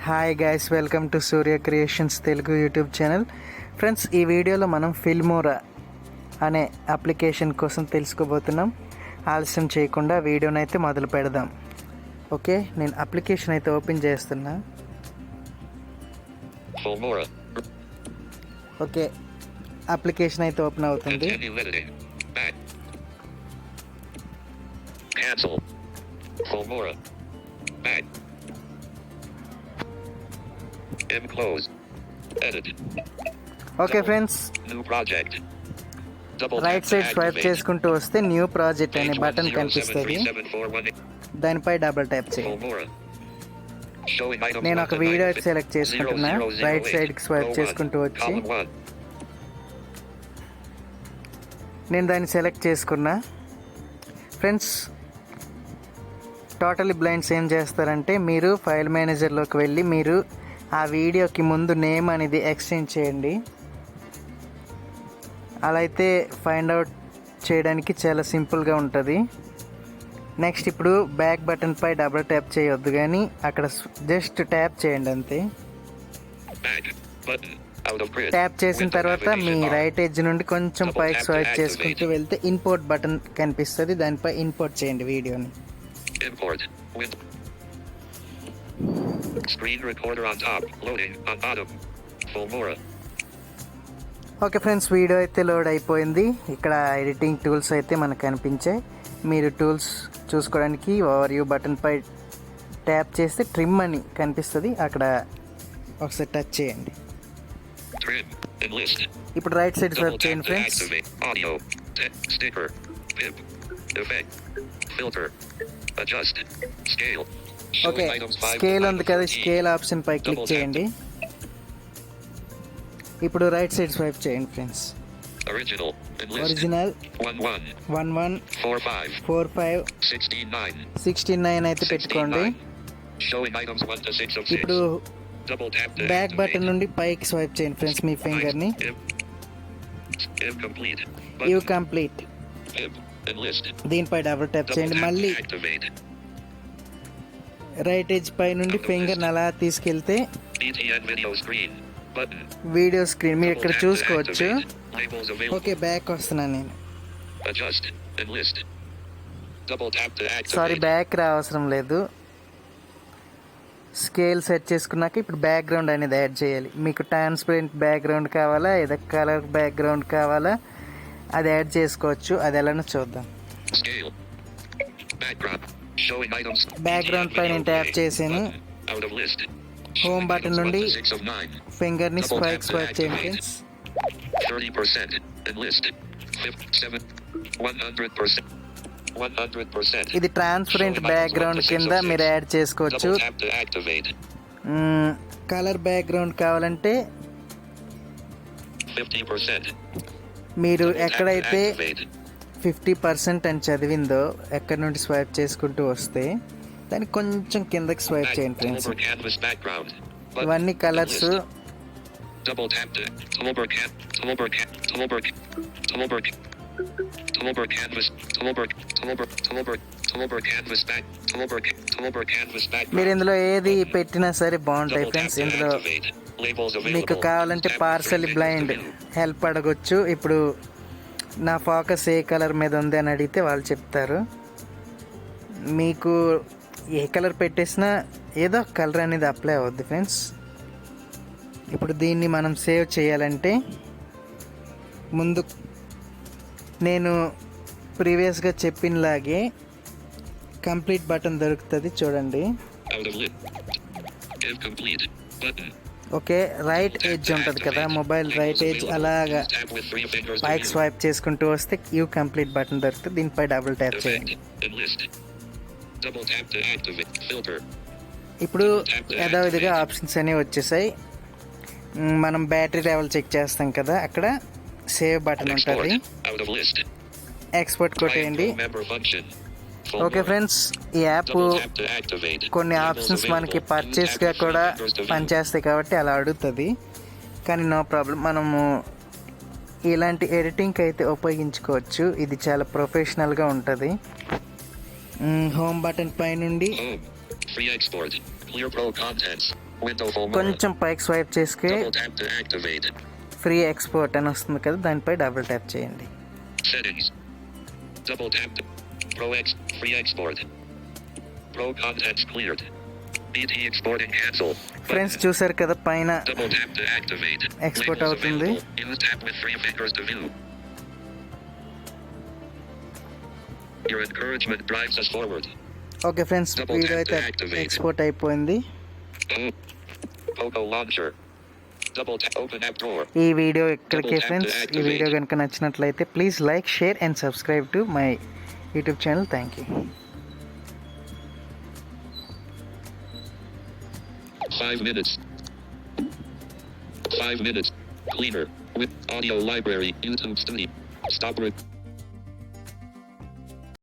Hi guys, welcome to Surya creations Telugu YouTube channel. Friends, ఈ వీడియోలో మనం ఫిల్మోరా అనే అప్లికేషన్ కోసం తెలుసుకోబోతున్నాం. ఆలస్యం చేయకుండా వీడియోని అయితే మొదలు పెడదాం. ఓకే, నేను అప్లికేషన్ అయితే ఓపెన్ చేస్తున్నా. ఓకే, అప్లికేషన్ అయితే ఓపెన్ అవుతుంది. Okay friends, right side swipe చేసుకుంటూ వస్తే న్యూ ప్రాజెక్ట్ అనే బటన్ కనిపిస్తుంది. దానిపై డబుల్ ట్యాప్ చేయండి. నేను ఒక వీడియో సెలెక్ట్ చేసుకుంటున్నా. రైట్ సైడ్కి స్వైప్ చేసుకుంటూ వచ్చి నేను దాన్ని సెలెక్ట్ చేసుకున్నా. ఫ్రెండ్స్, టోటలీ బ్లైండ్స్ ఏం చేస్తారంటే, మీరు ఫైల్ మేనేజర్లోకి వెళ్ళి మీరు ఆ వీడియోకి ముందు నేమ్ అనేది ఎక్స్చేంజ్ చేయండి. అలా అయితే ఫైండ్ అవుట్ చేయడానికి చాలా సింపుల్గా ఉంటుంది. నెక్స్ట్, ఇప్పుడు బ్యాక్ బటన్ పై డబుల్ ట్యాప్ చేయొద్దు, కానీ అక్కడ జస్ట్ ట్యాప్ చేయండి అంతే. ట్యాప్ చేసిన తర్వాత మీ రైట్ ఎడ్జ్ నుండి కొంచెం పైకి స్వైప్ చేసుకుంటూ వెళ్తే ఇంపోర్ట్ బటన్ కనిపిస్తుంది. దానిపై ఇంపోర్ట్ చేయండి వీడియోని. Screen recorder on top, loading on bottom. Filmora. Okay friends, video అయితే లోడ్ అయిపోయింది. ఇక్కడ ఎడిటింగ్ టూల్స్ అయితే మనకు కనిపించాయి. మీరు టూల్స్ చూసుకోవడానికి ఓవర్ వ్యూ బటన్ పై ట్యాప్ చేస్తే ట్రిమ్ అని కనిపిస్తుంది. అక్కడ ఒకసారి టచ్ చేయండి. ఇప్పుడు రైట్ సైడ్ స్వైప్ చేయండి ఫ్రెండ్స్. ఓకే, స్కేల్ ఉంది కదా, స్కేల్ ఆప్షన్ పై క్లిక్ చేయండి. ఇప్పుడు రైట్ సైడ్ స్వైప్ చేయండి ఫ్రెండ్స్. ఒరిజినల్ 1145 69 అయితే పెట్టుకోండి. ఇప్పుడు బ్యాక్ బటన్ నుండి పైకి స్వైప్ చేయండి ఫ్రెండ్స్ మీ ఫింగర్ని. యూ కంప్లీట్ దీనిపై డబుల్ ట్యాప్ చేయండి. మళ్ళీ రైట్ ఎడ్జ్ పై నుండి ఫింగర్ అలా తీసుకెళ్తే వీడియో స్క్రీన్ మీరు ఇక్కడ చూసుకోవచ్చు. ఓకే, బ్యాక్ వస్తున్నాను నేను. సారీ, బ్యాక్ అవసరం లేదు. స్కేల్ సెట్ చేసుకున్నాక ఇప్పుడు బ్యాక్గ్రౌండ్ అనేది యాడ్ చేయాలి. మీకు ట్రాన్స్పరెంట్ బ్యాక్గ్రౌండ్ కావాలా, ఏదో కలర్ బ్యాక్గ్రౌండ్ కావాలా, అది యాడ్ చేసుకోవచ్చు. అది ఎలానో చూద్దాం. బ్యాక్గ్రౌండ్ పై నేను ట్యాప్ చేశాను. హోమ్ బటన్ నుండి ఫింగర్ని స్వైప్ చేయండి ఫ్రెండ్స్. ఇది ట్రాన్స్పరెంట్ బ్యాక్గ్రౌండ్ కింద మీరు యాడ్ చేసుకోవచ్చు. కలర్ బ్యాక్గ్రౌండ్ కావాలంటే మీరు ఎక్కడైతే 50% అని చదివిందో ఎక్కడి నుండి స్వైప్ చేసుకుంటూ వస్తే దానికి కొంచెం కిందకి స్వైప్ చేయండి ఫ్రెండ్స్. ఇవన్నీ కలర్స్. మీరు ఇందులో ఏది పెట్టినా సరే బాగుంటాయి ఫ్రెండ్స్. ఇందులో మీకు కావాలంటే పార్సల్ బ్లైండ్ హెల్ప్ అడగొచ్చు. ఇప్పుడు నా ఫోకస్ ఏ కలర్ మీద ఉంది అని అడిగితే వాళ్ళు చెప్తారు. మీకు ఏ కలర్ పెట్టేసినా ఏదో కలర్ అనేది అప్లై అవుద్ది ఫ్రెండ్స్. ఇప్పుడు దీన్ని మనం సేవ్ చేయాలంటే ముందు నేను ప్రీవియస్గా చెప్పినలాగే కంప్లీట్ బటన్ దొరుకుతుంది, చూడండి. ఓకే, రైట్ ఎడ్జ్ ఉంటుంది కదా, మొబైల్ రైట్ ఎడ్జ్ అలాగా పైకి స్వైప్ చేసుకుంటూ వస్తే యూ కంప్లీట్ బటన్ దొరుకుతుంది. దీనిపై డబుల్ ట్యాప్ చేయండి. ఇప్పుడు యథావిధిగా ఆప్షన్స్ అనేవి వచ్చేసాయి. మనం బ్యాటరీ లెవెల్ చెక్ చేస్తాం కదా, అక్కడ సేవ్ బటన్ ఉంటుంది. ఎక్స్పోర్ట్ కొట్టేయండి. ఓకే ఫ్రెండ్స్, ఈ యాప్ కొన్ని ఆప్షన్స్ మనకి పర్చేస్గా కూడా పనిచేస్తాయి కాబట్టి అలా అడుగుతుంది, కానీ నో ప్రాబ్లం. మనము ఇలాంటి ఎడిటింగ్కి అయితే ఉపయోగించుకోవచ్చు. ఇది చాలా ప్రొఫెషనల్గా ఉంటుంది. హోమ్ బటన్ పై నుండి Free export. Clear Pro contents. Window full more. కొంచెం పైకి స్వైప్ చేస్తే Double tap to activate. Free export అని వస్తుంది కదా, దానిపై డబుల్ ట్యాప్ చేయండి. Settings. Double tap to Pro X free export. Pro contents cleared. BT exporting cancel. Friends చూసారు కదా పైన Double tap to activate. Export Labels అవుతుంది. available. In the tab with 3 fingers to view. Your encouragement drives us forward. Okay friends, Double video tap అయితే to activate. Export అయిపోయింది. Pogo launcher. Double tap open app drawer. ఈ video ఇక్కడికే Double tap to friends. ఈ activate. Video కనుక నచ్చినట్లయితే please like, share and subscribe to my YouTube channel. Thank you. 5 minutes. 5 minutes. Cleaner. With audio library. YouTube study. Stop.